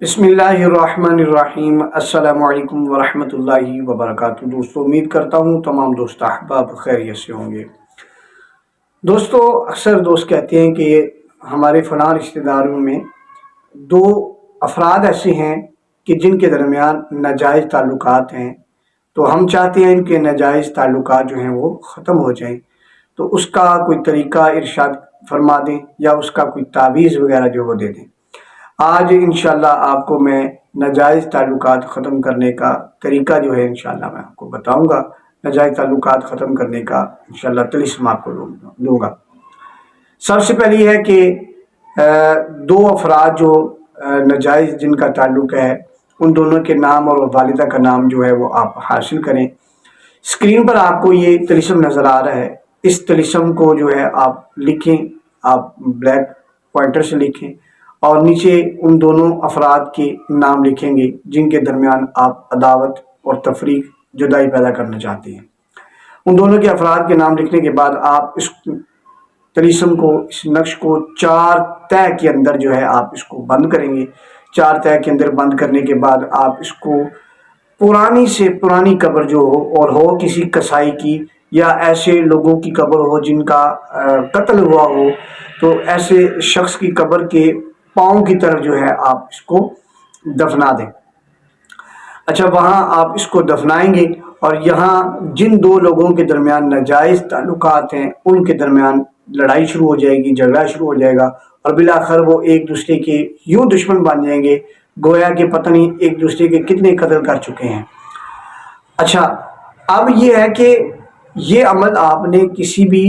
بسم اللہ الرحمن الرحیم۔ السلام علیکم ورحمۃ اللہ وبرکاتہ۔ دوستو، امید کرتا ہوں تمام دوست احباب خیریت سے ہوں گے۔ دوستو، اکثر دوست کہتے ہیں کہ ہمارے فلاں رشتہ داروں میں دو افراد ایسے ہیں کہ جن کے درمیان ناجائز تعلقات ہیں، تو ہم چاہتے ہیں ان کے ناجائز تعلقات جو ہیں وہ ختم ہو جائیں، تو اس کا کوئی طریقہ ارشاد فرما دیں یا اس کا کوئی تعویذ وغیرہ جو وہ دے دیں۔ آج انشاءاللہ آپ کو میں ناجائز تعلقات ختم کرنے کا طریقہ جو ہے انشاءاللہ میں آپ کو بتاؤں گا۔ ناجائز تعلقات ختم کرنے کا انشاءاللہ طلسم آپ کو دوں گا۔ سب سے پہلی ہے کہ دو افراد جو ناجائز جن کا تعلق ہے، ان دونوں کے نام اور والدہ کا نام جو ہے وہ آپ حاصل کریں۔ اسکرین پر آپ کو یہ طلسم نظر آ رہا ہے، اس طلسم کو جو ہے آپ لکھیں، آپ بلیک پوائنٹر سے لکھیں اور نیچے ان دونوں افراد کے نام لکھیں گے جن کے درمیان آپ عداوت اور تفریق، جدائی پیدا کرنا چاہتے ہیں۔ ان دونوں کے افراد کے نام لکھنے کے بعد آپ اس طلسم کو، اس نقش کو 4 تہ کے اندر جو ہے آپ اس کو بند کریں گے۔ 4 تہ کے اندر بند کرنے کے بعد آپ اس کو پرانی سے پرانی قبر جو ہو، اور ہو کسی کسائی کی یا ایسے لوگوں کی قبر ہو جن کا قتل ہوا ہو، تو ایسے شخص کی قبر کے پاؤں کی طرف جو ہے آپ اس کو دفنا دیں۔ اچھا، وہاں آپ اس کو دفنائیں گے اور یہاں جن دو لوگوں کے درمیان ناجائز تعلقات ہیں ان کے درمیان لڑائی شروع ہو جائے گی، جھگڑا شروع ہو جائے گا، اور بالآخر وہ ایک دوسرے کے یوں دشمن بن جائیں گے گویا کہ پتہ نہیں ایک دوسرے کے کتنے قتل کر چکے ہیں۔ اچھا، اب یہ ہے کہ یہ عمل آپ نے کسی بھی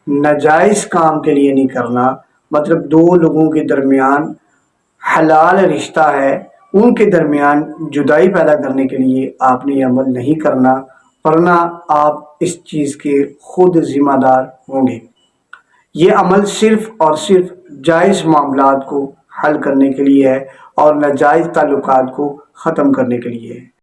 ناجائز کام کے لیے نہیں کرنا، مطلب دو لوگوں کے درمیان حلال رشتہ ہے، ان کے درمیان جدائی پیدا کرنے کے لیے آپ نے یہ عمل نہیں کرنا، ورنہ آپ اس چیز کے خود ذمہ دار ہوں گے۔ یہ عمل صرف اور صرف جائز معاملات کو حل کرنے کے لیے ہے اور ناجائز تعلقات کو ختم کرنے کے لیے ہے۔